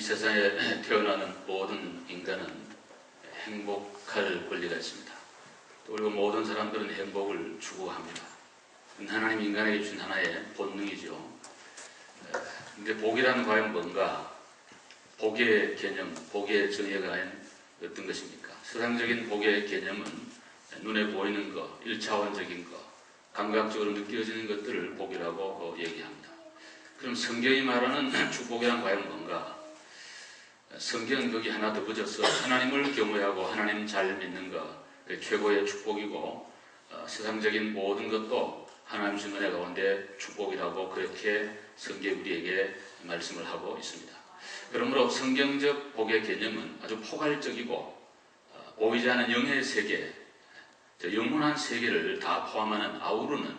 세상에 태어나는 모든 인간은 행복할 권리가 있습니다. 그리고 모든 사람들은 행복을 추구합니다. 하나님 인간에게 주신 하나의 본능이죠. 근데 복이라는 과연 뭔가? 복의 개념, 복의 정의가 과연 어떤 것입니까? 세상적인 복의 개념은 눈에 보이는 것, 1차원적인 것, 감각적으로 느껴지는 것들을 복이라고 얘기합니다. 그럼 성경이 말하는 축복이란 과연 뭔가? 성경은 거기 하나 더 붙여서 하나님을 경외하고 하나님 잘 믿는 것, 그 최고의 축복이고, 세상적인 모든 것도 하나님 주신 은혜 가운데 축복이라고 그렇게 성경이 우리에게 말씀을 하고 있습니다. 그러므로 성경적 복의 개념은 아주 포괄적이고 보이지 않는 영의 세계, 영원한 세계를 다 포함하는 아우르는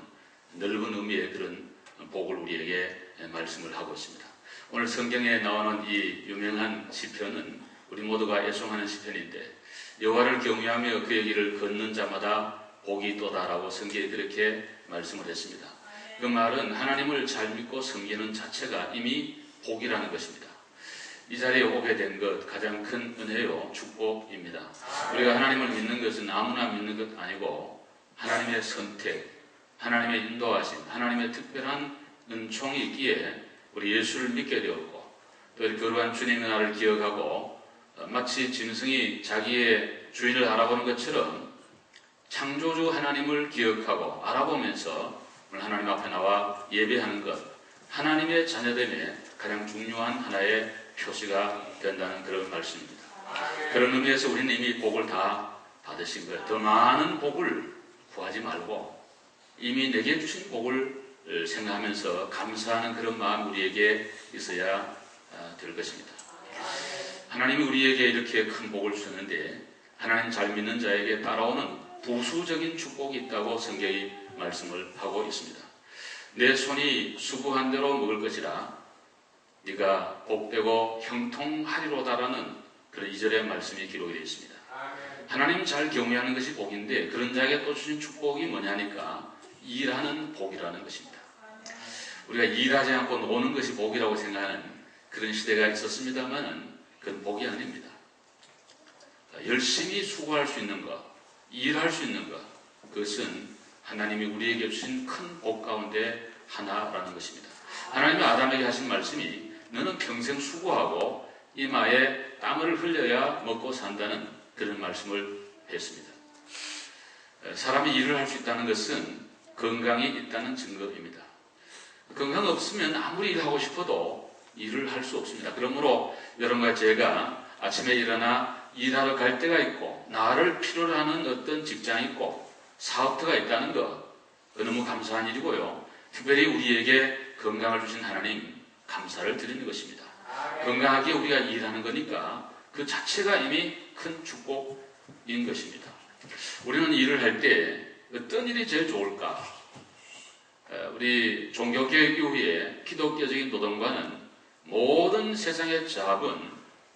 넓은 의미의 그런 복을 우리에게 말씀을 하고 있습니다. 오늘 성경에 나오는 이 유명한 시편은 우리 모두가 애송하는 시편인데, 여호와를 경외하며 그의 길을 걷는 자마다 복이 있도다라고 성경에 그렇게 말씀을 했습니다. 그 말은 하나님을 잘 믿고 섬기는 자체가 이미 복이라는 것입니다. 이 자리에 오게 된 것 가장 큰 은혜요 축복입니다. 우리가 하나님을 믿는 것은 아무나 믿는 것 아니고 하나님의 선택, 하나님의 인도하심, 하나님의 특별한 은총이 있기에 우리 예수를 믿게 되었고, 또 이렇게 거룩한 주님의 날을 기억하고 마치 짐승이 자기의 주인을 알아보는 것처럼 창조주 하나님을 기억하고 알아보면서 하나님 앞에 나와 예배하는 것, 하나님의 자녀됨의 가장 중요한 하나의 표시가 된다는 그런 말씀입니다. 그런 의미에서 우리는 이미 복을 다 받으신 거예요. 더 많은 복을 구하지 말고 이미 내게 주신 복을 생각하면서 감사하는 그런 마음 우리에게 있어야 될 것입니다. 하나님이 우리에게 이렇게 큰 복을 주셨는데 하나님 잘 믿는 자에게 따라오는 부수적인 축복이 있다고 성경이 말씀을 하고 있습니다. 내 손이 수고한 대로 먹을 것이라 네가 복되고 형통하리로다라는 그런 2절의 말씀이 기록이 되어 있습니다. 하나님 잘 경외하는 것이 복인데 그런 자에게 또 주신 축복이 뭐냐니까 일하는 복이라는 것입니다. 우리가 일하지 않고 노는 것이 복이라고 생각하는 그런 시대가 있었습니다만 그건 복이 아닙니다. 열심히 수고할 수 있는 것, 일할 수 있는 것, 그것은 하나님이 우리에게 주신 큰 복 가운데 하나라는 것입니다. 하나님이 아담에게 하신 말씀이 너는 평생 수고하고 이마에 땀을 흘려야 먹고 산다는 그런 말씀을 했습니다. 사람이 일을 할 수 있다는 것은 건강이 있다는 증거입니다. 건강 없으면 아무리 일하고 싶어도 일을 할 수 없습니다. 그러므로 여러분과 제가 아침에 일어나 일하러 갈 때가 있고 나를 필요로 하는 어떤 직장이 있고 사업터가 있다는 것, 너무 감사한 일이고요. 특별히 우리에게 건강을 주신 하나님 감사를 드리는 것입니다. 건강하게 우리가 일하는 거니까 그 자체가 이미 큰 축복인 것입니다. 우리는 일을 할 때 어떤 일이 제일 좋을까? 우리 종교개혁 이후에 기독교적인 노동과는 모든 세상의 잡은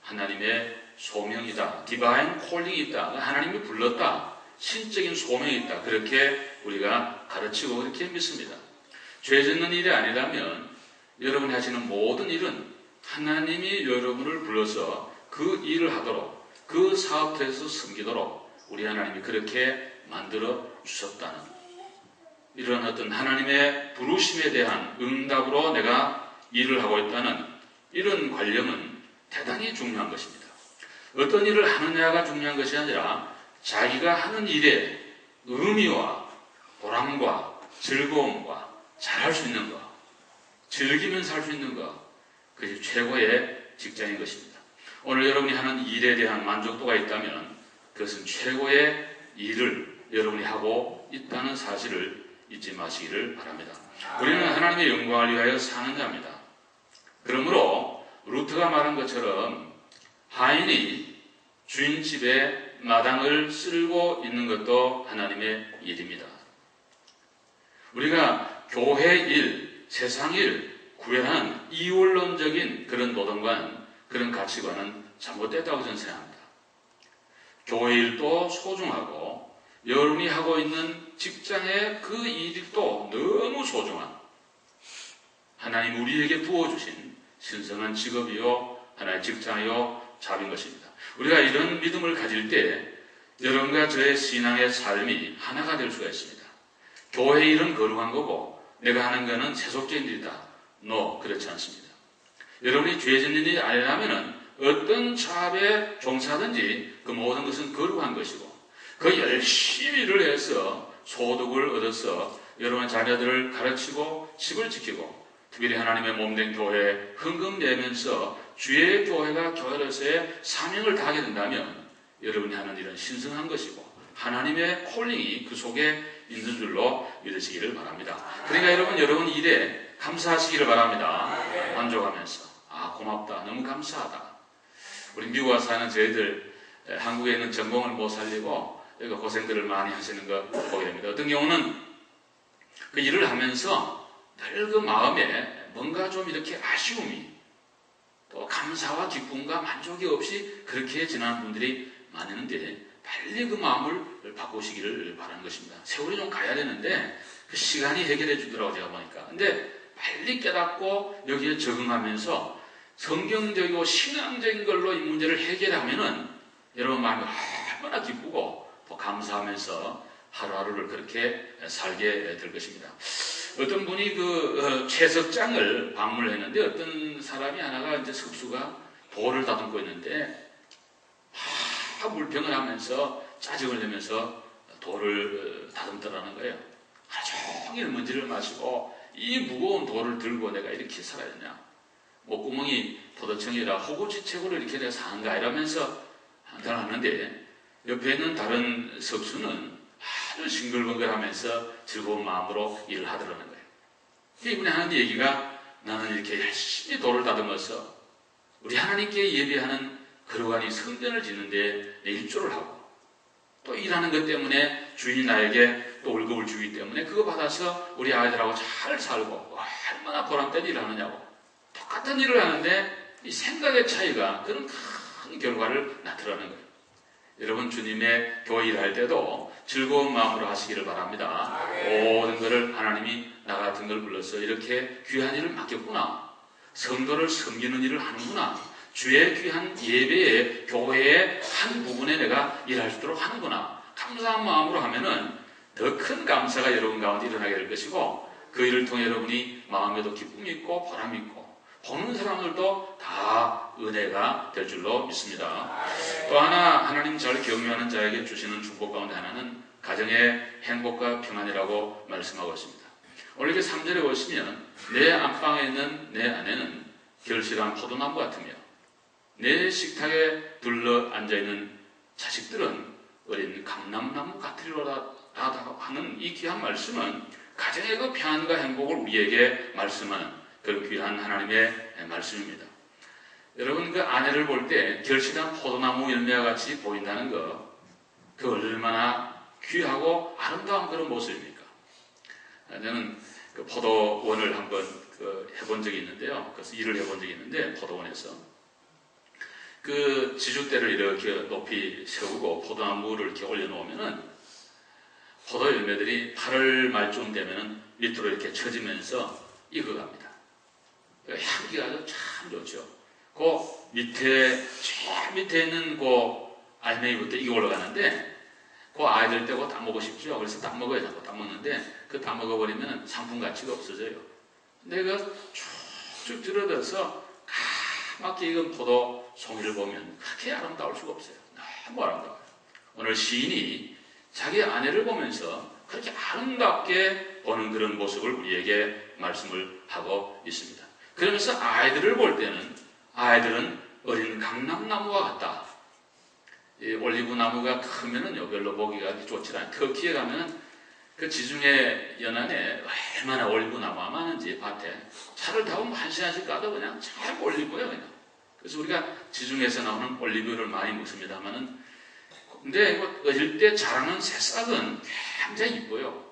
하나님의 소명이다. 디바인 콜링이 있다. 하나님이 불렀다. 신적인 소명이 있다. 그렇게 우리가 가르치고 그렇게 믿습니다. 죄 짓는 일이 아니라면 여러분이 하시는 모든 일은 하나님이 여러분을 불러서 그 일을 하도록 그 사업터에서 섬기도록 우리 하나님이 그렇게 만들어 주셨다는 이런 어떤 하나님의 부르심에 대한 응답으로 내가 일을 하고 있다는 이런 관념은 대단히 중요한 것입니다. 어떤 일을 하느냐가 중요한 것이 아니라 자기가 하는 일의 의미와 보람과 즐거움과 잘할 수 있는 것, 즐기면서 할 수 있는 것, 그것이 최고의 직장인 것입니다. 오늘 여러분이 하는 일에 대한 만족도가 있다면 그것은 최고의 일을 여러분이 하고 있다는 사실을 잊지 마시기를 바랍니다. 우리는 하나님의 영광을 위하여 사는 자입니다. 그러므로 루트가 말한 것처럼 하인이 주인 집에 마당을 쓸고 있는 것도 하나님의 일입니다. 우리가 교회 일, 세상 일 구별하는 이원론적인 그런 노동관, 그런 가치관은 잘못됐다고 저는 생각합니다. 교회 일도 소중하고 여러분이 하고 있는 직장의 그 일도 너무 소중한 하나님 우리에게 부어주신 신성한 직업이요 하나의 직장이요 잡인 것입니다. 우리가 이런 믿음을 가질 때 여러분과 저의 신앙의 삶이 하나가 될 수가 있습니다. 교회의 일은 거룩한 거고 내가 하는 거는 세속적인 일이다. 그렇지 않습니다. 여러분이 죄 짓는 일이 아니라면 어떤 사업에 종사하든지 그 모든 것은 거룩한 것이고 그 열심히 일을 해서 소득을 얻어서 여러분의 자녀들을 가르치고 집을 지키고 특별히 하나님의 몸된 교회에 헌금 내면서 주의 교회가 교회로서의 사명을 다하게 된다면 여러분이 하는 일은 신성한 것이고 하나님의 콜링이 그 속에 있는 줄로 믿으시기를 바랍니다. 그러니까 여러분 일에 감사하시기를 바랍니다. 만족하면서 고맙다, 너무 감사하다. 우리 미국 와서 사는 저희들 한국에 있는 전공을 못 살리고 여기가 고생들을 많이 하시는 거 보게 됩니다. 어떤 경우는 그 일을 하면서 늘 그 마음에 뭔가 좀 이렇게 아쉬움이 또 감사와 기쁨과 만족이 없이 그렇게 지나는 분들이 많은데 빨리 그 마음을 바꾸시기를 바라는 것입니다. 세월이 좀 가야 되는데 그 시간이 해결해 주더라고 제가 보니까. 근데 빨리 깨닫고 여기에 적응하면서 성경적이고 신앙적인 걸로 이 문제를 해결하면은 여러분 마음이 얼마나 기쁘고 또 감사하면서 하루하루를 그렇게 살게 될 것입니다. 어떤 분이 그 채석장을 방문했는데 어떤 사람이 하나가 이제 석수가 돌을 다듬고 있는데 물병을 하면서 짜증을 내면서 돌을 다듬더라는 거예요. 하루 종일 먼지를 마시고 이 무거운 돌을 들고 내가 이렇게 살아야 되냐. 목구멍이 포도청이라 호구지책으로 이렇게 내가 사는가 이러면서 한탄하는데 옆에 있는 다른 석수는 아주 싱글벙글하면서 즐거운 마음으로 일을 하더라는 거예요. 이분이 하는 얘기가 나는 이렇게 열심히 돌을 다듬어서 우리 하나님께 예배하는 거룩한 성전을 짓는데 내 일조를 하고 또 일하는 것 때문에 주인이 나에게 또 월급을 주기 때문에 그거 받아서 우리 아이들하고 잘 살고 얼마나 보람된 일을 하느냐고 똑같은 일을 하는데 이 생각의 차이가 그런 큰 결과를 나타내는 거예요. 여러분 주님의 교회 일할 때도 즐거운 마음으로 하시기를 바랍니다. 모든 것을 하나님이 나 같은 걸 불러서 이렇게 귀한 일을 맡겼구나. 성도를 섬기는 일을 하는구나. 주의 귀한 예배에 교회의 한 부분에 내가 일할 수 있도록 하는구나. 감사한 마음으로 하면은 더 큰 감사가 여러분 가운데 일어나게 될 것이고 그 일을 통해 여러분이 마음에도 기쁨이 있고 보람이 있고 보는 사람들도 다 은혜가 될 줄로 믿습니다. 또 하나 하나님 잘 경외하는 자에게 주시는 축복 가운데 하나는 가정의 행복과 평안이라고 말씀하고 있습니다. 오늘 이렇게 3절에 보시면 내 안방에 있는 내 아내는 결실한 포도나무 같으며 내 식탁에 둘러 앉아있는 자식들은 어린 감람나무 같으리로다 하는 이 귀한 말씀은 가정의 그 평안과 행복을 우리에게 말씀하는 그런 귀한 하나님의 말씀입니다. 여러분 그 아내를 볼 때 결실한 포도나무 열매와 같이 보인다는 거 그 얼마나 귀하고 아름다운 그런 모습입니까? 저는 그 포도원을 한번 해본 적이 있는데요. 그래서 일을 해본 적이 있는데 포도원에서 그 지주대를 이렇게 높이 세우고 포도나무를 이렇게 올려놓으면은 포도 열매들이 8월 말쯤 되면은 밑으로 이렇게 처지면서 익어갑니다. 향기가 아주 참 좋죠. 그 밑에 제일 밑에 있는 그 알맹이부터 이게 올라가는데 그 아이들 때 그거 다 먹고 싶죠. 그래서 다 먹어야 자꾸 다 먹는데 그 다 먹어버리면 상품 가치가 없어져요. 근데 그 쭉쭉 들어들어서 까맣게 익은 포도 송이를 보면 그렇게 아름다울 수가 없어요. 너무 아름다워요. 오늘 시인이 자기 아내를 보면서 그렇게 아름답게 보는 그런 모습을 우리에게 말씀을 하고 있습니다. 그러면서 아이들을 볼 때는 아이들은 어린 감람나무와 같다. 이 올리브 나무가 크면은요 별로 보기가 좋지 않아요. 터키에 가면 그 지중해 연안에 얼마나 올리브 나무가 많은지 밭에 차를 타고 한 시간씩 가도 그냥 참 올리브예요 그냥. 그래서 우리가 지중해에서 나오는 올리브를 많이 먹습니다만은 근데 어릴 때 자라는 새싹은 굉장히 이뻐요.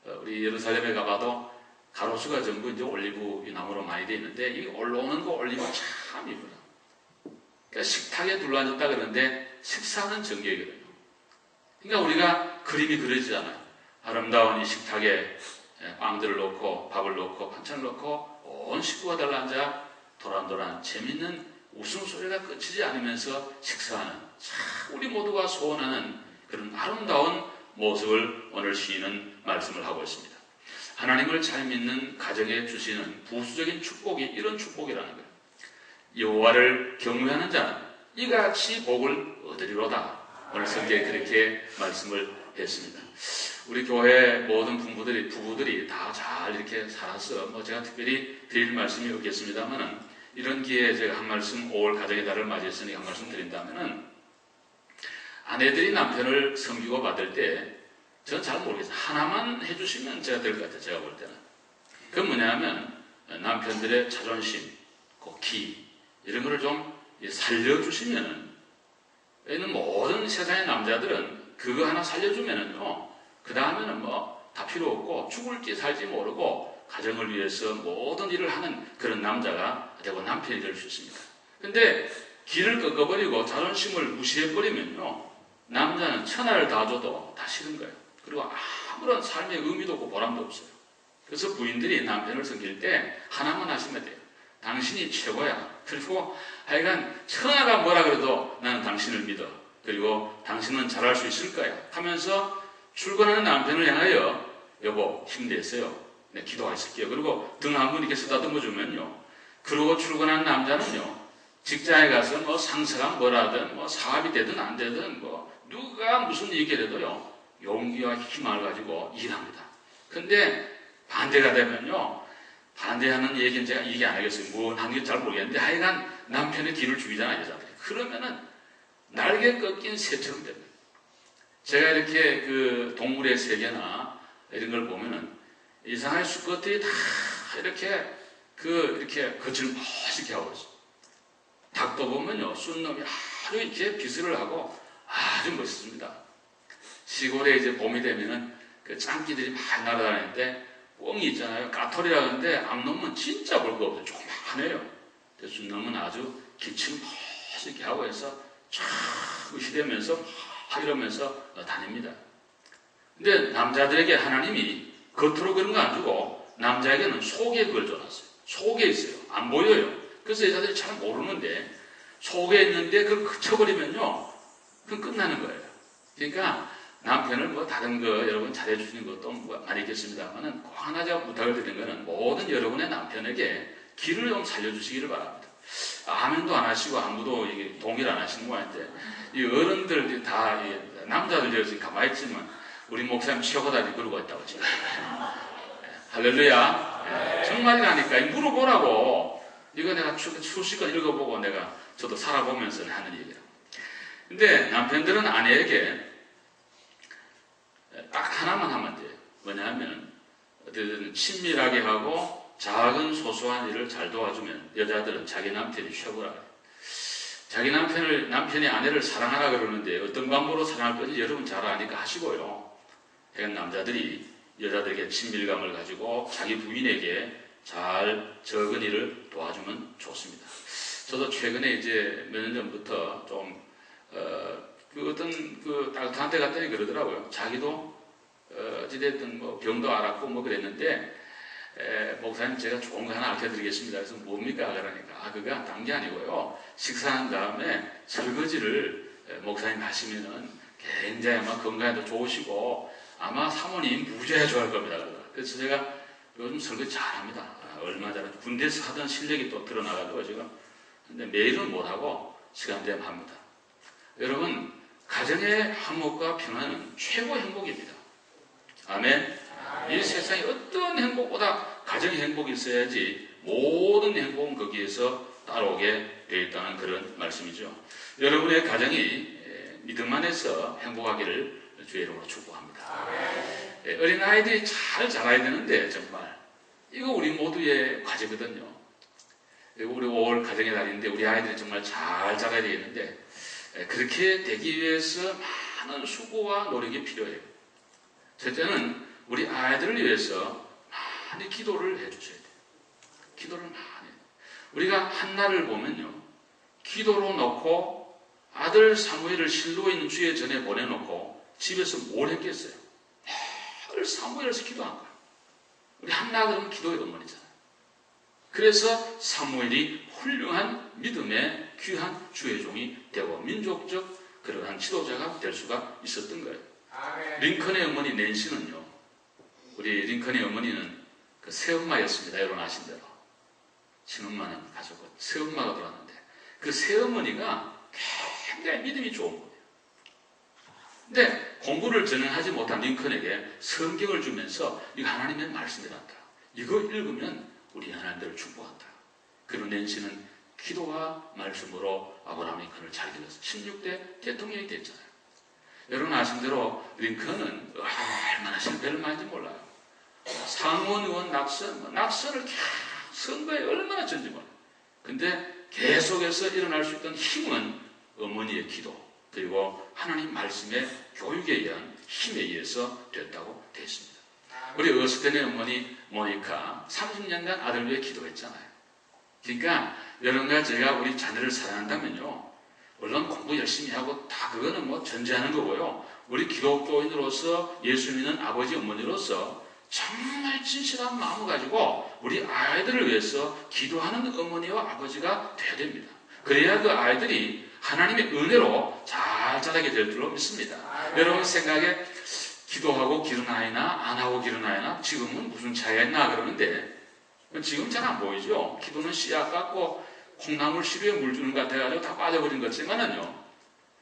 우리 예루살렘에 가봐도 가로수가 전부 이제 올리브 나무로 많이 되어 있는데 이 올라오는 거 올리브 참 이쁘다. 그러니까 식탁에 둘러앉았다 그러는데 식사는 정계거든요. 그러니까 우리가 그림이 그려지잖아요. 아름다운 이 식탁에 빵들을 넣고 밥을 넣고 반찬을 넣고 온 식구가 달라앉아 도란도란 재밌는 웃음소리가 끊이지 않으면서 식사하는, 참 우리 모두가 소원하는 그런 아름다운 모습을 오늘 시인은 말씀을 하고 있습니다. 하나님을 잘 믿는 가정에 주시는 부수적인 축복이 이런 축복이라는 거예요. 여호와를 경외하는 자는 이같이 복을 얻으리로다. 오늘 성경에 그렇게 말씀을 했습니다. 우리 교회 모든 부부들이 다 잘 이렇게 살아서 제가 특별히 드릴 말씀이 없겠습니다만은 이런 기회에 제가 한 말씀, 5월 가정의 달을 맞이했으니 한 말씀 드린다면은 아내들이 남편을 섬기고 받을 때 저는 잘 모르겠어요. 하나만 해주시면 제가 될 것 같아요. 제가 볼 때는. 그건 뭐냐면 남편들의 자존심, 기 이런 거를 좀 살려주시면은 얘는 모든 세상의 남자들은 그거 하나 살려주면은요 그 다음에는 다 필요 없고 죽을지 살지 모르고 가정을 위해서 모든 일을 하는 그런 남자가 되고 남편이 될 수 있습니다. 근데 길을 꺾어버리고 자존심을 무시해버리면요 남자는 천하를 다 줘도 다 싫은 거예요. 그리고 아무런 삶의 의미도 없고 보람도 없어요. 그래서 부인들이 남편을 섬길 때 하나만 하시면 돼요. 당신이 최고야. 그리고 하여간 천하가 뭐라 그래도 나는 당신을 믿어. 그리고 당신은 잘할 수 있을 거야 하면서 출근하는 남편을 향하여 여보 힘내세요. 네, 기도하실게요. 그리고 등 한 번 이렇게 쓰다듬어 주면요. 그러고 출근하는 남자는요. 직장에 가서 상사가 뭐라든 사업이 되든 안 되든 누가 무슨 얘기를 해도요. 용기와 힘을 가지고 일합니다. 근데 반대가 되면요. 반대하는 얘기는 제가 얘기 안 하겠어요. 뭐 하는 게 잘 모르겠는데 하여간 남편의 뒤를 죽이잖아요. 여자들이. 그러면은 날개 꺾인 새처럼 됩니다. 제가 이렇게 그 동물의 세계나 이런 걸 보면은 이상하게 수컷들이 다 이렇게 이렇게 거칠을 멋있게 하고 있어요. 닭도 보면요. 쏜놈이 아주 이렇게 비스를 하고 아주 멋있습니다. 시골에 이제 봄이 되면은 그 짱끼들이 많이 날아다니는데 꿩이 있잖아요. 까토리라 하는데 암놈은 진짜 볼 거 없어요. 조그만해요. 순놈은 아주 기침 멋있게 하고 해서 쫙 의시되면서 이러면서 다닙니다. 근데 남자들에게 하나님이 겉으로 그런 거 안 주고 남자에게는 속에 그걸 줘놨어요. 속에 있어요. 안 보여요. 그래서 여자들이 잘 모르는데 속에 있는데 그걸 그쳐버리면요. 그건 끝나는 거예요. 그러니까 남편을 다른 거 여러분 잘해주시는 것도 많이 있겠습니다만은 꼭 하나 제가 부탁을 드리는 거는 모든 여러분의 남편에게 길을 좀 살려주시기를 바랍니다. 아멘도 안 하시고 아무도 동의를 안 하시는 거 아닌데 이 어른들 다 남자들 여기 가만히 있지만 우리 목사님 최고다니 그러고 있다고 지금. 할렐루야. 정말이라니까 물어보라고. 이거 내가 수십 건 읽어보고 저도 살아보면서 하는 얘기라. 근데 남편들은 아내에게 딱 하나만 하면 돼요. 뭐냐면 어쨌든 친밀하게 하고 작은 소소한 일을 잘 도와주면 여자들은 자기 남편이 최고라. 자기 남편이 아내를 사랑하라 그러는데 어떤 방법으로 사랑할 건지 여러분 잘 아니까 하시고요. 그러니까 남자들이 여자들에게 친밀감을 가지고 자기 부인에게 잘 적은 일을 도와주면 좋습니다. 저도 최근에 이제 몇 년 전부터 좀 어떤 따뜻한 데 갔더니 그러더라고요. 자기도 어찌됐든 병도 앓았고 그랬는데 목사님 제가 좋은 거 하나 알려드리겠습니다. 그래서 뭡니까? 그러니까 그거 딴 게 아니고요. 식사한 다음에 설거지를 목사님 하시면은 굉장히 아마 건강에도 좋으시고 아마 사모님 무지하게 좋아할 겁니다. 그래서 제가 요즘 설거지 잘합니다. 얼마 전에 군대에서 하던 실력이 또 드러나가지고 지금 근데 매일은 못하고 시간 되면 합니다. 여러분 가정의 화목과 평안은 최고 행복입니다. 아멘. 이 세상에 어떤 행복보다 가정의 행복이 있어야지 모든 행복은 거기에서 따라오게 되어 있다는 그런 말씀이죠. 여러분의 가정이 믿음 안에서 행복하기를 주의 이름으로 축복합니다. 어린아이들이 잘 자라야 되는데 정말 이거 우리 모두의 과제거든요. 우리 5월 가정의 달인데 우리 아이들이 정말 잘 자라야 되겠는데 그렇게 되기 위해서 많은 수고와 노력이 필요해요. 첫째는 우리 아이들을 위해서 많이 기도를 해주셔야 돼요. 기도를 많이. 우리가 한나를 보면요. 기도로 놓고 아들 사무엘을 실로에 있는 주의 전에 보내놓고 집에서 뭘 했겠어요? 늘 사무엘에서 기도한 거예요. 우리 한나가 그러면 기도의 어머니잖아요. 그래서 사무엘이 훌륭한 믿음의 귀한 주의 종이 되고 민족적 그러한 지도자가 될 수가 있었던 거예요. 링컨의 어머니 낸시는요, 우리 링컨의 어머니는 그 새엄마였습니다. 여러분 아신 대로. 친엄마는 가졌고 새엄마가 돌았는데 그 새어머니가 굉장히 믿음이 좋은 거예요. 근데 공부를 전혀 하지 못한 링컨에게 성경을 주면서 이거 하나님의 말씀이란다. 이거 읽으면 우리 하나님들을 축복한다. 그리고 낸시는 기도와 말씀으로 아브라함 링컨을 잘 길러서 16대 대통령이 됐잖아요. 여러분 아신 대로 링컨은 얼마나 실패를 많이 했는지 몰라요. 상원 의원 낙선을 선거에 얼마나 전지 몰라요. 근데 계속해서 일어날 수 있던 힘은 어머니의 기도 그리고 하나님 말씀의 교육에 의한 힘에 의해서 됐다고 되어 있습니다. 우리 어스텐의 어머니 모니카 30년간 아들 위해 기도했잖아요. 그러니까 여러분과 제가 우리 자녀를 사랑한다면요, 물론 공부 열심히 하고 다 그거는 뭐 전제하는 거고요, 우리 기독교인으로서 예수 믿는 아버지 어머니로서 정말 진실한 마음을 가지고 우리 아이들을 위해서 기도하는 어머니와 아버지가 돼야 됩니다. 그래야 그 아이들이 하나님의 은혜로 잘 자라게 될 줄로 믿습니다. 여러분 생각에 기도하고 기른 아이나 안 하고 기른 아이나 지금은 무슨 차이가 있나 그러는데 지금 잘 안 보이죠. 기도는 씨앗 같고 콩나물 시루에 물 주는 것 같아가지고 다 빠져버린 것지만은요,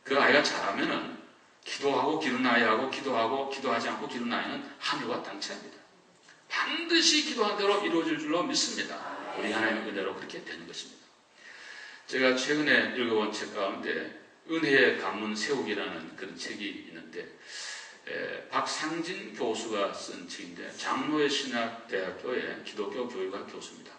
그 아이가 자라면은 기도하고 기른 아이하고 기도하고 기도하지 않고 기른 아이는 하늘과 땅 차이입니다. 반드시 기도한 대로 이루어질 줄로 믿습니다. 우리 하나님의 은혜로 그렇게 되는 것입니다. 제가 최근에 읽어본 책 가운데 은혜의 가문 세우기라는 그런 책이 있는데 박상진 교수가 쓴 책인데 장로의 신학대학교의 기독교 교육학 교수입니다.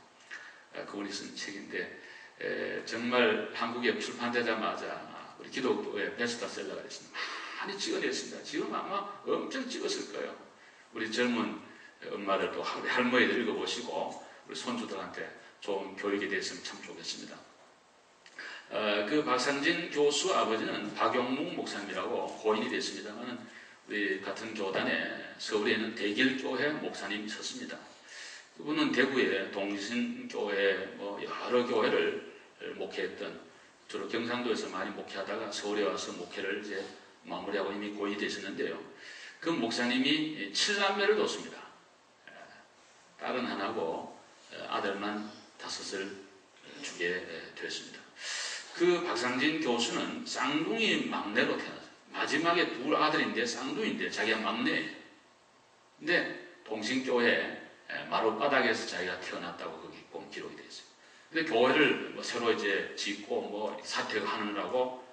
그분이 쓴 책인데 정말 한국에 출판되자마자 우리 기독교의 베스트셀러가 됐습니다. 많이 찍어냈습니다. 지금 아마 엄청 찍었을 거예요. 우리 젊은 엄마들도 할머니들 읽어보시고 우리 손주들한테 좋은 교육이 됐으면 참 좋겠습니다. 그 박상진 교수 아버지는 박용묵 목사님이라고 고인이 됐습니다만 우리 같은 교단에 서울에 있는 대길교회 목사님이셨습니다. 그분은 대구의 동신교회 여러 교회를 목회했던, 주로 경상도에서 많이 목회하다가 서울에 와서 목회를 이제 마무리하고 이미 고인이 되셨는데요. 그 목사님이 7남매를 뒀습니다. 딸은 하나고 아들만 5을 주게 됐습니다. 그 박상진 교수는 쌍둥이 막내로 태어났어요. 마지막에 2 아들인데 쌍둥이인데 자기가 막내예요. 근데 동신교회 마룻바닥에서 자기가 태어났다고 거기 꼭 기록이 되어 있어요. 근데 교회를 새로 이제 짓고 사택하느라고,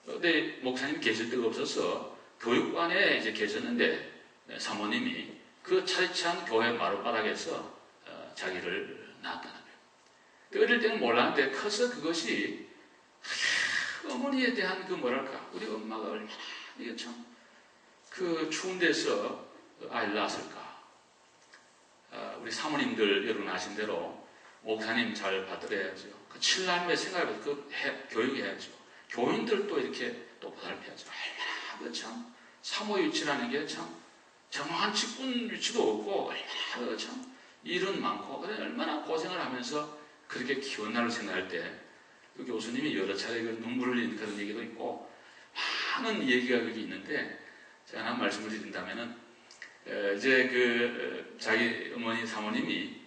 근데 목사님이 계실 데가 없어서 교육관에 이제 계셨는데 사모님이 그 차리찬 교회 마룻바닥에서 자기를 낳았다는 거예요. 어릴 때는 몰랐는데 커서 그것이 어머니에 대한 우리 엄마가 얼마나 이게 참 그 추운 데서 아이를 낳았을까. 우리 사모님들 여러분 아신 대로 목사님 잘 받들어야죠. 그 7남매 생각해서 교육해야죠. 교인들도 이렇게 또 보살펴야죠. 얼마나 참 사모 유치라는 게 참 정확한 직분 유치도 없고 얼마나 참 일은 많고 얼마나 고생을 하면서 그렇게 키운 날을 생각할 때 그 교수님이 여러 차례 눈물을 흘린 그런 얘기도 있고 많은 얘기가 여기 있는데 제가 하나 말씀을 드린다면은 이제 자기 어머니 사모님이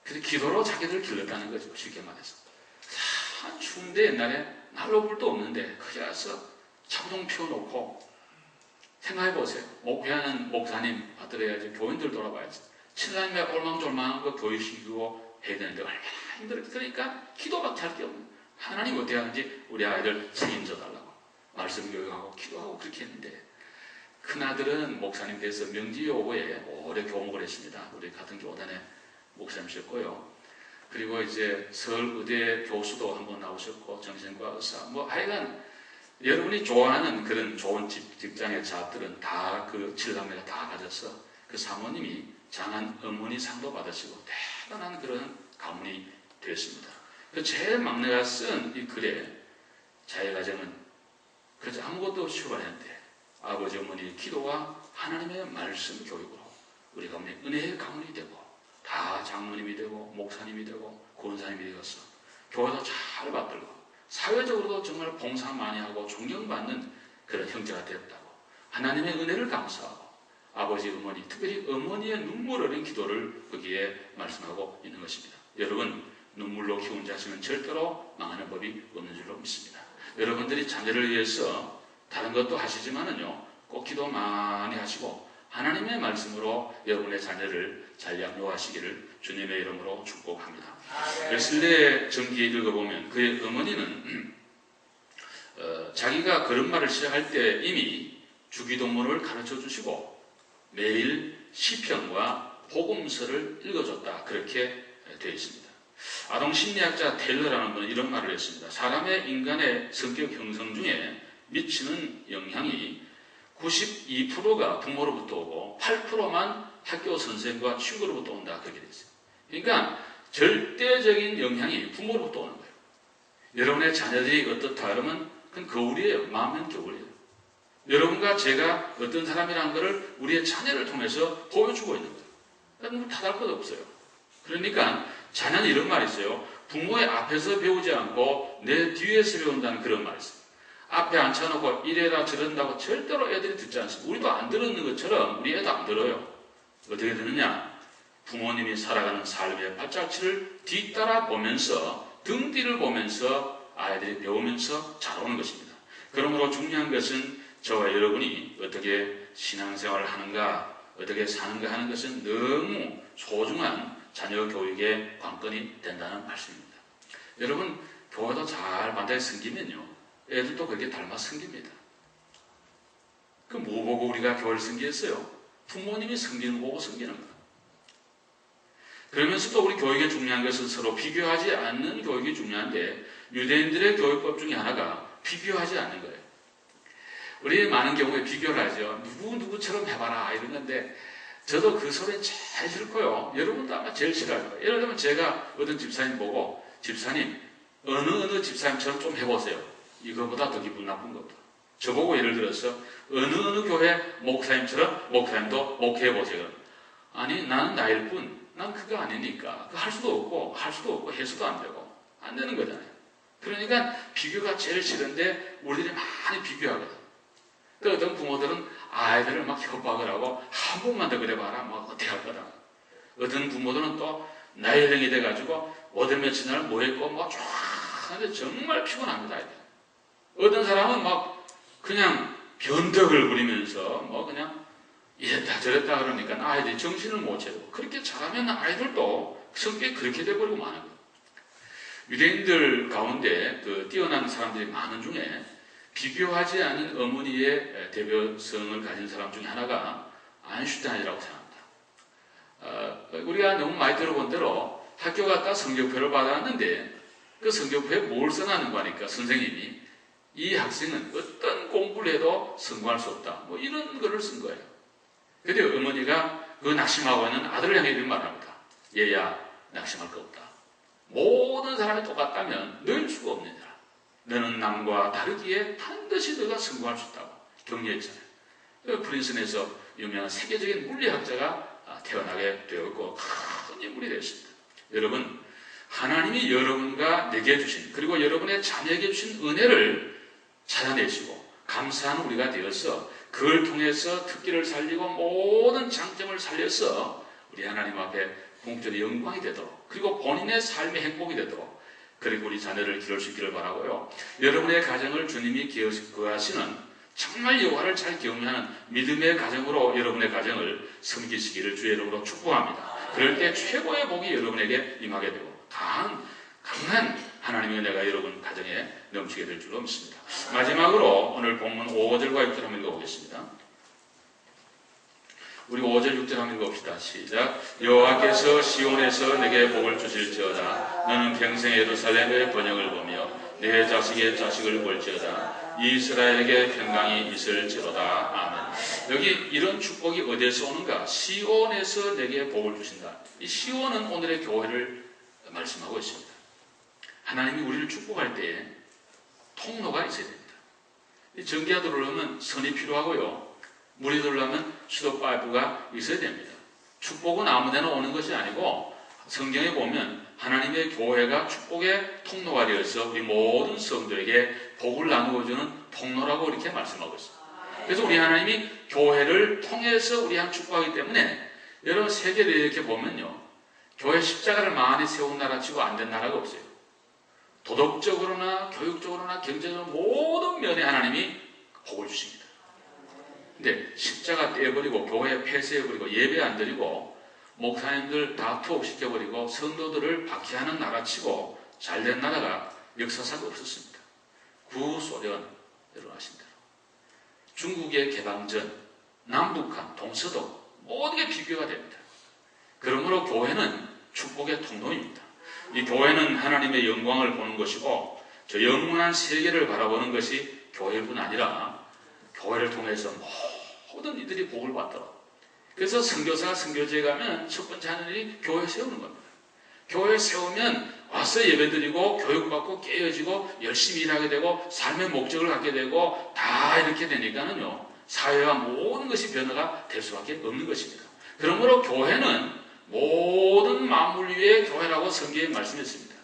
그 기도로 자기를 길렀다는 거죠. 쉽게 말해서 참 추운데 옛날에 난로 불도 없는데 거기 가서 차동 피워놓고 생각해보세요. 목회하는 목사님 받들어야지, 교인들 돌아봐야지, 7남매 올망졸망한 거 교육시키고 해야 되는데 얼마나 힘들었지. 그러니까 기도밖에 할 게 없는, 하나님 어떻게 하는지 우리 아이들 책임져 달라고 말씀 교육하고 기도하고 그렇게 했는데, 큰아들은 목사님 돼서 명지여고에 오래 교목을 했습니다. 우리 같은 교단에 목사님이셨고요. 그리고 이제 서울의대 교수도 한번 나오셨고 정신과 의사 하여간 여러분이 좋아하는 그런 좋은 직장의 자들은 다 그 7남매가 다 가져서 그 사모님이 장한 어머니 상도 받으시고 대단한 그런 가문이 되었습니다. 제일 막내가 쓴 이 글에 자기 가정은 그저 아무것도 없이 출발했는데 아버지 어머니의 기도와 하나님의 말씀 교육으로 우리 가문이 은혜의 가문이 되고 다 장로님이 되고 목사님이 되고 권사님이 되어서 교회도 잘 받들고 사회적으로도 정말 봉사 많이 하고 존경받는 그런 형제가 되었다고 하나님의 은혜를 감사하고 아버지, 어머니, 특별히 어머니의 눈물 어린 기도를 거기에 말씀하고 있는 것입니다. 여러분, 눈물로 키운 자식은 절대로 망하는 법이 없는 줄로 믿습니다. 여러분들이 자녀를 위해서 다른 것도 하시지만은요, 꼭 기도 많이 하시고 하나님의 말씀으로 여러분의 자녀를 잘 양육하시기를 주님의 이름으로 축복합니다. 웨슬리의 전기에 읽어보면 그의 어머니는 자기가 걸음마를 시작할 때 이미 주기도문을 가르쳐 주시고 매일 시편과 복음서를 읽어줬다, 그렇게 되어 있습니다. 아동 심리학자 테일러라는 분은 이런 말을 했습니다. 사람의 인간의 성격 형성 중에 미치는 영향이 92%가 부모로부터 오고 8%만 학교 선생과 친구로부터 온다, 그렇게 되어 있어요. 그러니까 절대적인 영향이 부모로부터 오는 거예요. 여러분의 자녀들이 어떻다 그러면 그건 거울이에요. 마음은 거울이에요. 여러분과 제가 어떤 사람이라는 것을 우리의 자녀를 통해서 보여주고 있는 거예요. 그러니까 탓할 것 없어요. 그러니까 자녀는 이런 말이 있어요. 부모의 앞에서 배우지 않고 내 뒤에서 배운다는 그런 말이 있어요. 앞에 앉혀놓고 이래라 저런다고 절대로 애들이 듣지 않습니다. 우리도 안 들었는 것처럼 우리 애도 안 들어요. 어떻게 듣느냐? 부모님이 살아가는 삶의 발자취를 뒤따라 보면서 등 뒤를 보면서 아이들이 배우면서 자라오는 것입니다. 그러므로 중요한 것은 저와 여러분이 어떻게 신앙생활을 하는가, 어떻게 사는가 하는 것은 너무 소중한 자녀 교육의 관건이 된다는 말씀입니다. 여러분, 교회도 잘 반대에 섬기면요, 애들도 그렇게 닮아 섬깁니다. 그 뭐 보고 우리가 교회를 섬기겠어요? 부모님이 섬기는 거 보고 섬기는 거예요. 그러면서도 우리 교육에 중요한 것은 서로 비교하지 않는 교육이 중요한데 유대인들의 교육법 중에 하나가 비교하지 않는 거예요. 우리 많은 경우에 비교를 하죠. 누구처럼 해봐라 이런 건데 저도 그 소리 제일 싫고요. 여러분도 아마 제일 싫어할 거예요. 예를 들면 제가 어떤 집사님 보고 집사님 어느 집사님처럼 좀 해보세요. 이거보다 더 기분 나쁜 것도. 저보고 예를 들어서 어느 교회 목사님처럼 목사님도 목회해보세요. 아니 나는 나일 뿐 난 그거 아니니까 할 수도 없고 해서도 안 되고 안 되는 거잖아요. 그러니까 비교가 제일 싫은데 우리들이 많이 비교하거든. 또 어떤 부모들은 아이들을 막 협박을 하고 한 번만 더 그래봐라 막 어떻게 할 거다. 어떤 부모들은 또 나이령이 돼가지고 오늘 며칠 날 뭐 했고 뭐 쫙 하는데 정말 피곤합니다. 아이들. 어떤 사람은 막 그냥 변덕을 부리면서 뭐 그냥 이랬다 저랬다 그러니까 아이들이 정신을 못 차리고 그렇게 잘하면 아이들도 성격이 그렇게 돼버리고 마는 거예요. 유대인들 가운데 그 뛰어난 사람들이 많은 중에 비교하지 않은 어머니의 대표성을 가진 사람 중에 하나가 아인슈타인이라고 생각합니다. 우리가 너무 많이 들어본 대로 학교 갔다 성적표를 받았는데 그 성적표에 뭘 써놨는가 하니까 선생님이 이 학생은 어떤 공부를 해도 성공할 수 없다. 뭐 이런 거를 쓴 거예요. 근데 어머니가 그 낙심하고 있는 아들을 향해 이런 말을 합니다. 얘야, 낙심할 거 없다. 모든 사람이 똑같다면 늘 수가 없는 자라. 너는 남과 다르기에 반드시 너가 성공할 수 있다고 격려했잖아요. 프린스턴에서 유명한 세계적인 물리학자가 태어나게 되었고 큰 인물이 되었습니다. 여러분, 하나님이 여러분과 내게 주신 그리고 여러분의 자녀에게 주신 은혜를 찾아내시고 감사하는 우리가 되어서 그걸 통해서 특기를 살리고 모든 장점을 살려서 우리 하나님 앞에 궁극적인 영광이 되도록 그리고 본인의 삶의 행복이 되도록 그리고 우리 자녀를 기를 수 있기를 바라고요. 여러분의 가정을 주님이 구하시는 정말 여호와를 잘 경외하는 믿음의 가정으로 여러분의 가정을 섬기시기를 주의 이름으로 축복합니다. 그럴 때 최고의 복이 여러분에게 임하게 되고 강한 하나님의 은혜가 여러분 가정에 넘치게 될 줄로 믿습니다. 마지막으로 오늘 본문 5절과 6절 한번 읽어보겠습니다. 우리 5절 6절 한번 읽어봅시다. 시작. 여호와께서 시온에서 내게 복을 주실지어다. 너는 평생 예루살렘의 번영을 보며 내 자식의 자식을 볼지어다. 이스라엘에게 평강이 있을지로다. 아멘. 여기 이런 축복이 어디에서 오는가? 시온에서 내게 복을 주신다. 이 시온은 오늘의 교회를 말씀하고 있습니다. 하나님이 우리를 축복할 때에 통로가 있어야 됩니다. 전기가 들어오려면 선이 필요하고요. 물이 들어오려면 수도 파이프가 있어야 됩니다. 축복은 아무데나 오는 것이 아니고 성경에 보면 하나님의 교회가 축복의 통로가 되어서 우리 모든 성도에게 복을 나누어주는 통로라고 이렇게 말씀하고 있습니다. 그래서 우리 하나님이 교회를 통해서 우리 한 축복하기 때문에 여러분 세계를 이렇게 보면요, 교회 십자가를 많이 세운 나라 치고 안 된 나라가 없어요. 도덕적으로나 교육적으로나 경제적으로 모든 면에 하나님이 복을 주십니다. 근데 십자가 떼어버리고 교회 폐쇄해버리고 예배 안 드리고 목사님들 다 투옥시켜버리고 성도들을 박해하는 나라치고 잘된 나라가 역사상 없었습니다. 구소련, 여러분 아신 대로 중국의 개방 전 남북한 동서도 모든 게 비교가 됩니다. 그러므로 교회는 축복의 통로입니다. 이 교회는 하나님의 영광을 보는 것이고 저 영원한 세계를 바라보는 것이 교회뿐 아니라 교회를 통해서 모든 이들이 복을 받도록. 그래서 선교사가 선교지에 가면 첫 번째 하는 일이 교회 세우는 겁니다. 교회 세우면 와서 예배드리고 교육받고 깨어지고 열심히 일하게 되고 삶의 목적을 갖게 되고 다 이렇게 되니까는요, 사회와 모든 것이 변화가 될 수밖에 없는 것입니다. 그러므로 교회는 모든 만물 위의 교회라고 성경에 말씀했습니다.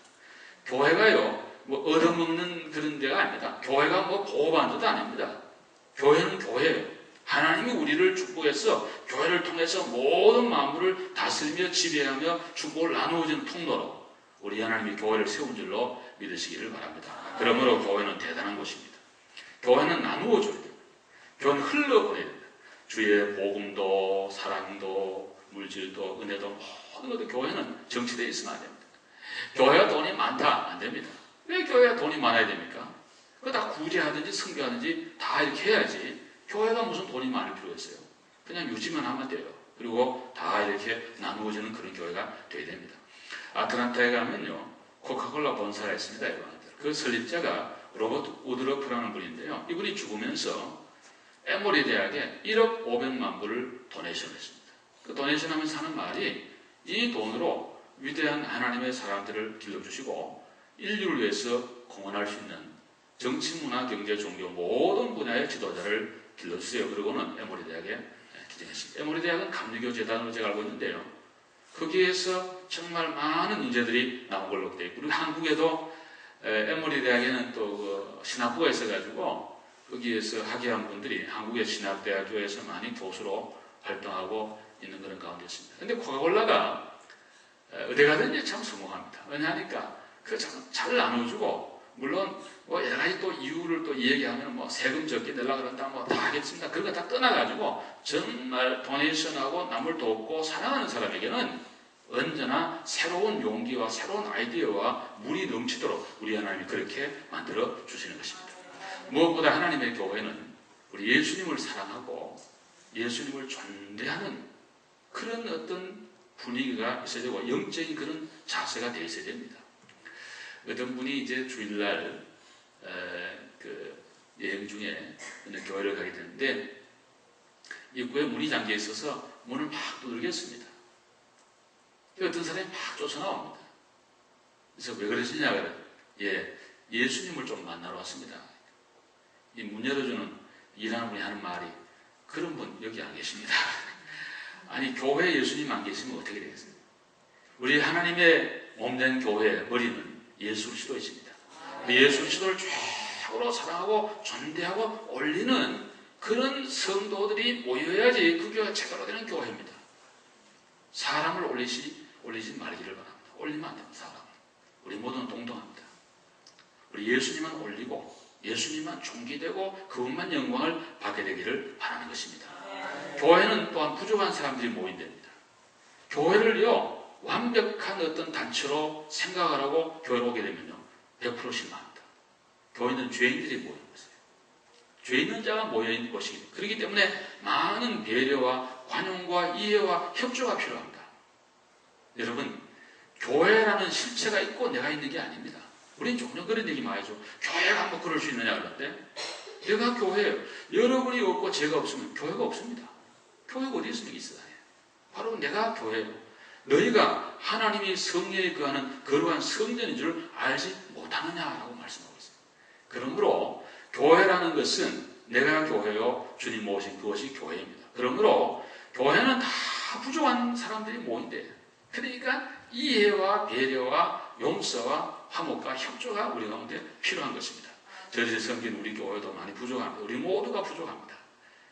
교회가요, 뭐 얻어먹는 그런 데가 아닙니다. 교회가 뭐 보호받는 데도 아닙니다. 교회는 교회예요. 하나님이 우리를 축복해서 교회를 통해서 모든 만물을 다스리며 지배하며 축복을 나누어주는 통로로 우리 하나님이 교회를 세운 줄로 믿으시기를 바랍니다. 그러므로 교회는 대단한 곳입니다. 교회는 나누어줘야 됩니다. 교회는 흘러보내야 됩니다. 주의 복음도 사랑도 물질도 은혜도 모든 것도 교회는 정치되어 있으면 안 됩니다. 교회가 돈이 많다? 안 됩니다. 왜 교회가 돈이 많아야 됩니까? 그거 다 구제하든지 선교하든지 다 이렇게 해야지. 교회가 무슨 돈이 많을 필요가 있어요. 그냥 유지만 하면 돼요. 그리고 다 이렇게 나누어지는 그런 교회가 돼야 됩니다. 아틀란타에 가면요, 코카콜라 본사가 있습니다. 여러분들. 그 설립자가 로버트 우드러프라는 분인데요. 이분이 죽으면서 에모리 대학에 1억 500만 불을 도네이션을 했습니다. 그 도네이션 하면서 하는 말이 이 돈으로 위대한 하나님의 사람들을 길러주시고 인류를 위해서 공헌할 수 있는 정치, 문화, 경제, 종교 모든 분야의 지도자를 길러주세요. 그러고는 에모리 대학에 기증했습니다. 에모리 대학은 감리교 재단으로 제가 알고 있는데요. 거기에서 정말 많은 인재들이 나온 걸로 되어 있고, 그리고 한국에도 에모리 대학에는 또 신학부가 있어가지고 거기에서 학예한 분들이 한국의 신학대학교에서 많이 교수로 활동하고 있는 그런 가운데 있습니다. 근데 코카콜라가 어디 가든지 참 성공합니다. 왜냐하니까 그 잘 나눠주고, 물론 뭐 여러 가지 또 이유를 또 얘기하면 뭐 세금 적게 내려고 그런다 뭐 다 하겠습니다. 그런 거 다 떠나가지고 정말 도네이션하고 남을 돕고 사랑하는 사람에게는 언제나 새로운 용기와 새로운 아이디어와 물이 넘치도록 우리 하나님이 그렇게 만들어 주시는 것입니다. 무엇보다 하나님의 교회는 우리 예수님을 사랑하고 예수님을 존대하는 그런 어떤 분위기가 있어야 되고 영적인 그런 자세가 되어 있어야 됩니다. 어떤 분이 이제 주일날 그 여행 중에 어느 교회를 가게 되는데 입구에 문이 잠겨 있어서 문을 막 두들겼습니다. 어떤 사람이 막 쫓아나옵니다. 그래서 왜 그러시냐 그래. 예수님을 좀 만나러 왔습니다. 이 문 열어주는 일하는 분이 하는 말이, 그런 분 여기 안 계십니다. 아니 교회에 예수님 안 계시면 어떻게 되겠습니까? 우리 하나님의 몸된 교회의 머리는 예수 그리스도이십니다. 예수 그리스도를 최고로 사랑하고 존대하고 올리는 그런 성도들이 모여야지 그 교회가 제대로 되는 교회입니다. 사람을 올리지 말기를 바랍니다. 올리면 안 됩니다. 사람은. 우리 모두는 동등합니다. 우리 예수님만 올리고 예수님만 존귀되고 그분만 영광을 받게 되기를 바라는 것입니다. 교회는 또한 부족한 사람들이 모인답니다. 교회를요, 완벽한 어떤 단체로 생각을 하고 교회로 오게 되면요, 100% 실망합니다. 교회는 죄인들이 모이는 것이에요. 죄 있는 자가 모여있는 곳이기 때문에, 그렇기 때문에 많은 배려와 관용과 이해와 협조가 필요합니다. 여러분, 교회라는 실체가 있고 내가 있는 게 아닙니다. 우리는 종종 그런 얘기 많이 하죠. 교회가 뭐 그럴 수 있느냐 그러는데, 내가 교회예요. 여러분이 없고 제가 없으면 교회가 없습니다. 교회가 어디 있습니까? 이 세상에. 바로 내가 교회예요. 너희가 하나님이 성령에 거하는 거룩한 성전인 줄 알지 못하느냐라고 말씀하고 있어요. 그러므로 교회라는 것은 내가 교회요, 주님 모신 그것이 교회입니다. 그러므로 교회는 다 부족한 사람들이 모인대. 그러니까 이해와 배려와 용서와 화목과 협조가 우리 가운데 필요한 것입니다. 저들이 섬긴 우리 교회도 많이 부족합니다. 우리 모두가 부족합니다.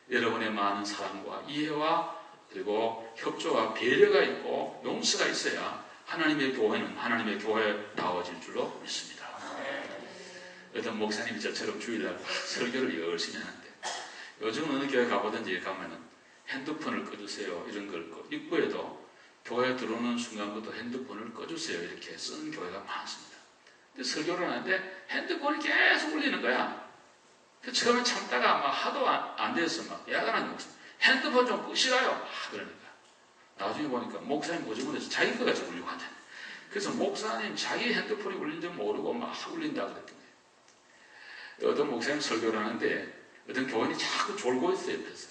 여러분의 많은 사랑과 이해와 그리고 협조와 배려가 있고 용서가 있어야 하나님의 교회는 하나님의 교회다워질 줄로 믿습니다. 어떤 목사님이 저처럼 주일날 설교를 열심히 하는데 요즘 어느 교회 가보든지 가면은 핸드폰을 꺼주세요 이런 걸 입구에도 교회 들어오는 순간부터 핸드폰을 꺼주세요 이렇게 쓰는 교회가 많습니다. 근데 설교를 하는데 핸드폰이 계속 울리는 거야. 처음에 참다가 막 하도 안 돼서 막 야단하는 목사님 핸드폰 좀 끄시라요 그러니까 나중에 보니까 목사님 보증원에서 자기 거가 지금 울리고 한다. 그래서 목사님 자기 핸드폰이 울린 줄 모르고 막 울린다 그랬던 거예요. 어떤 목사님 설교를 하는데 어떤 교인이 자꾸 졸고 있어요 옆에서.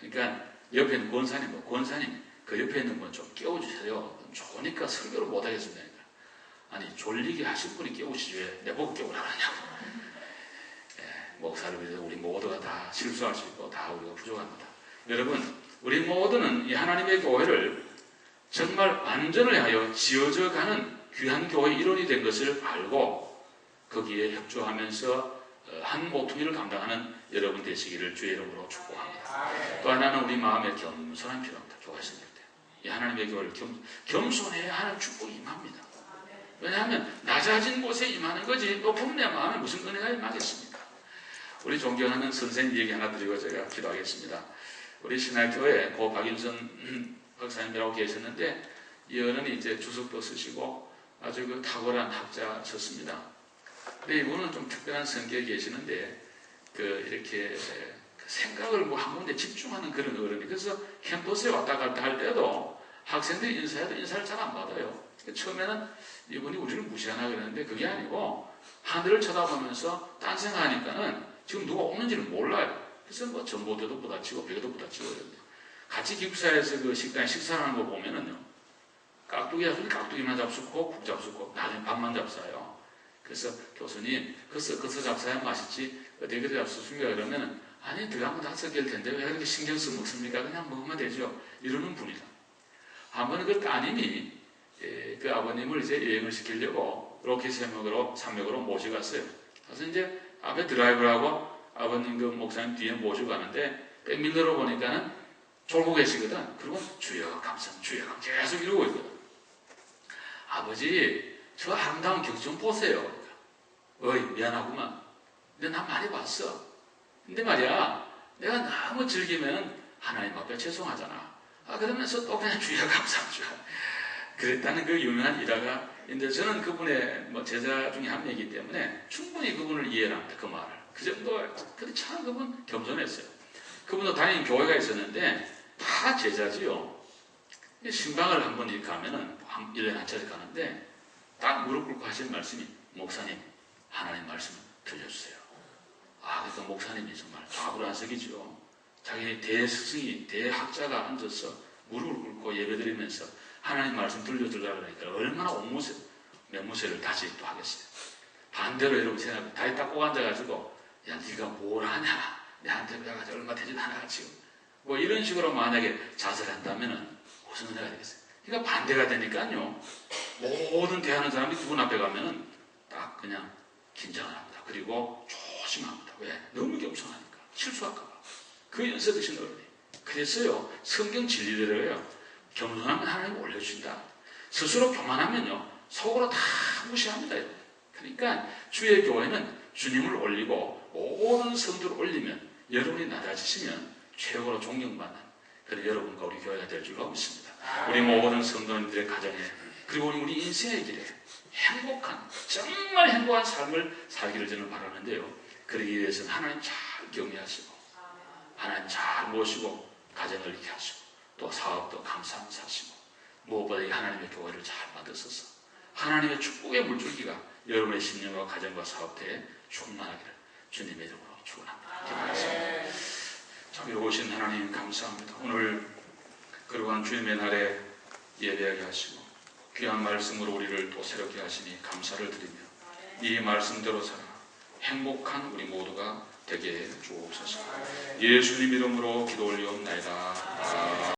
그러니까 옆에 있는 권사님 그 옆에 있는 분 좀 깨워주세요. 좋으니까 설교를 못하겠습니다. 아니 졸리게 하신 분이 깨우시지 왜 내보고 깨우라 하냐고. 목사를 위해서 우리 모두가 다 실수할 수 있고 다 우리가 부족합니다. 여러분 우리 모두는 이 하나님의 교회를 정말 완전을 하여 지어져 가는 귀한 교회의 일원이 된 것을 알고 거기에 협조하면서 한 모퉁이를 감당하는 여러분 되시기를 주의 이름으로 축복합니다. 또 하나는 우리 마음에 겸손함이 필요합니다. 교회 생길 때. 이 하나님의 교회를 겸손해야 하는 축복이 임합니다. 왜냐하면 낮아진 곳에 임하는 거지 높은 내 마음에 무슨 은혜가 임하겠습니까? 우리 존경하는 선생님 얘기 하나 드리고 제가 기도하겠습니다. 우리 신학교에 고 박윤선 박사님이라고 계셨는데 이 어른이 이제 주석도 쓰시고 아주 그 탁월한 학자셨습니다. 근데 이분은 좀 특별한 성격이 계시는데 이렇게 생각을 뭐 한 군데 집중하는 그런 어른이 그래서 캠퍼스에 왔다 갔다 할 때도 학생들이 인사해도 인사를 잘 안 받아요. 처음에는 이분이 우리를 무시하나 그랬는데 그게 아니고 하늘을 쳐다보면서 딴 생각하니까는 지금 누가 오는지를 몰라요. 그래서 뭐 전봇대도 부딪히고 벽에도 부딪히고 이런데 같이 기숙사에서 그 식당에 식사하는 거 보면은요 깍두기 잡수니 깍두기만 잡수고 국 잡수고 나중에 밥만 잡사요. 그래서 교수님 그서 잡사야 맛있지 어디 그래 잡수십니까 그러면은 아니 들어가면 다 섞일 텐데 왜 그렇게 신경 쓰 먹습니까 그냥 먹으면 되죠 이러는 분이다. 한 번은 그 따님이 그 아버님을 이제 여행을 시키려고 로켓 산맥으로 모시고 갔어요. 그래서 이제 앞에 드라이브를 하고 아버님 그 목사님 뒤에 모시고 가는데 백밀러로 보니까는 졸고 계시거든. 그리고 주여 감사합니다. 주여 감사합니다. 계속 이러고 있거든. 아버지 저 아름다운 경치 좀 보세요. 어이 미안하구만. 근데 난 많이 봤어. 근데 말이야 내가 너무 즐기면 하나님 앞에 죄송하잖아. 그러면서 또 그냥 주여 감사합니다. 그랬다는 그 유명한 일화가인데 저는 그분의 뭐 제자 중에 한 명이기 때문에 충분히 그분을 이해를 합니다. 그 말을. 그 정도, 근데 참 그분 겸손했어요. 그분도 다니는 교회가 있었는데 다 제자지요. 신방을 한번 이렇게 가면은 1년에 한 차례 가는데 딱 무릎 꿇고 하신 말씀이 목사님 하나님 말씀 들려주세요. 그러니까 목사님이 정말 좌불안석이죠. 자기 대스승이 대학자가 앉아서 무릎을 꿇고 예배드리면서 하나님 말씀 들려주려고 그러니까 얼마나 맹무새를 다시 또 하겠어요. 반대로 여러분 생각해 다리 딱 꼭 앉아가지고 야 네가 뭘 하냐 내한테 배워가지고 얼마 되지도 않아 지금 뭐 이런 식으로 만약에 자세를 한다면은 무슨 은혜가 되겠어요. 그러니까 반대가 되니까요 모든 대하는 사람이 그분 앞에 가면은 딱 그냥 긴장을 합니다. 그리고 조심합니다. 왜? 너무 겸손하니까 실수할까봐. 그 연세 드신 어른이 그래서요 성경 진리대로요 겸손하면 하나님 올려주신다. 스스로 교만하면요 속으로 다 무시합니다. 그러니까 주의 교회는 주님을 올리고 모든 성도를 올리면 여러분이 낮아지시면 최고로 존경받는 그런 여러분과 우리 교회가 될 줄로 믿습니다. 우리 모든 성도님들의 가정에 그리고 우리 인생의 길에 행복한 정말 행복한 삶을 살기를 저는 바라는데요. 그러기 위해서는 하나님 잘 경외하시고 하나님 잘 모시고 가정을 이렇게 하시고 또 사업도 감사하며 사시고 무엇보다 이 하나님의 교회를 잘 만드셔서 하나님의 축복의 물줄기가 여러분의 심령과 가정과 사업대에 충만하기를 주님의 이름으로 축원합니다. 기도하겠습니다. 참 오신 하나님 감사합니다. 오늘 거룩한 주님의 날에 예배하게 하시고 귀한 말씀으로 우리를 또 새롭게 하시니 감사를 드리며 이 말씀대로 살아 행복한 우리 모두가 되게 해 주옵소서. 예수님 이름으로 기도 올리옵나이다.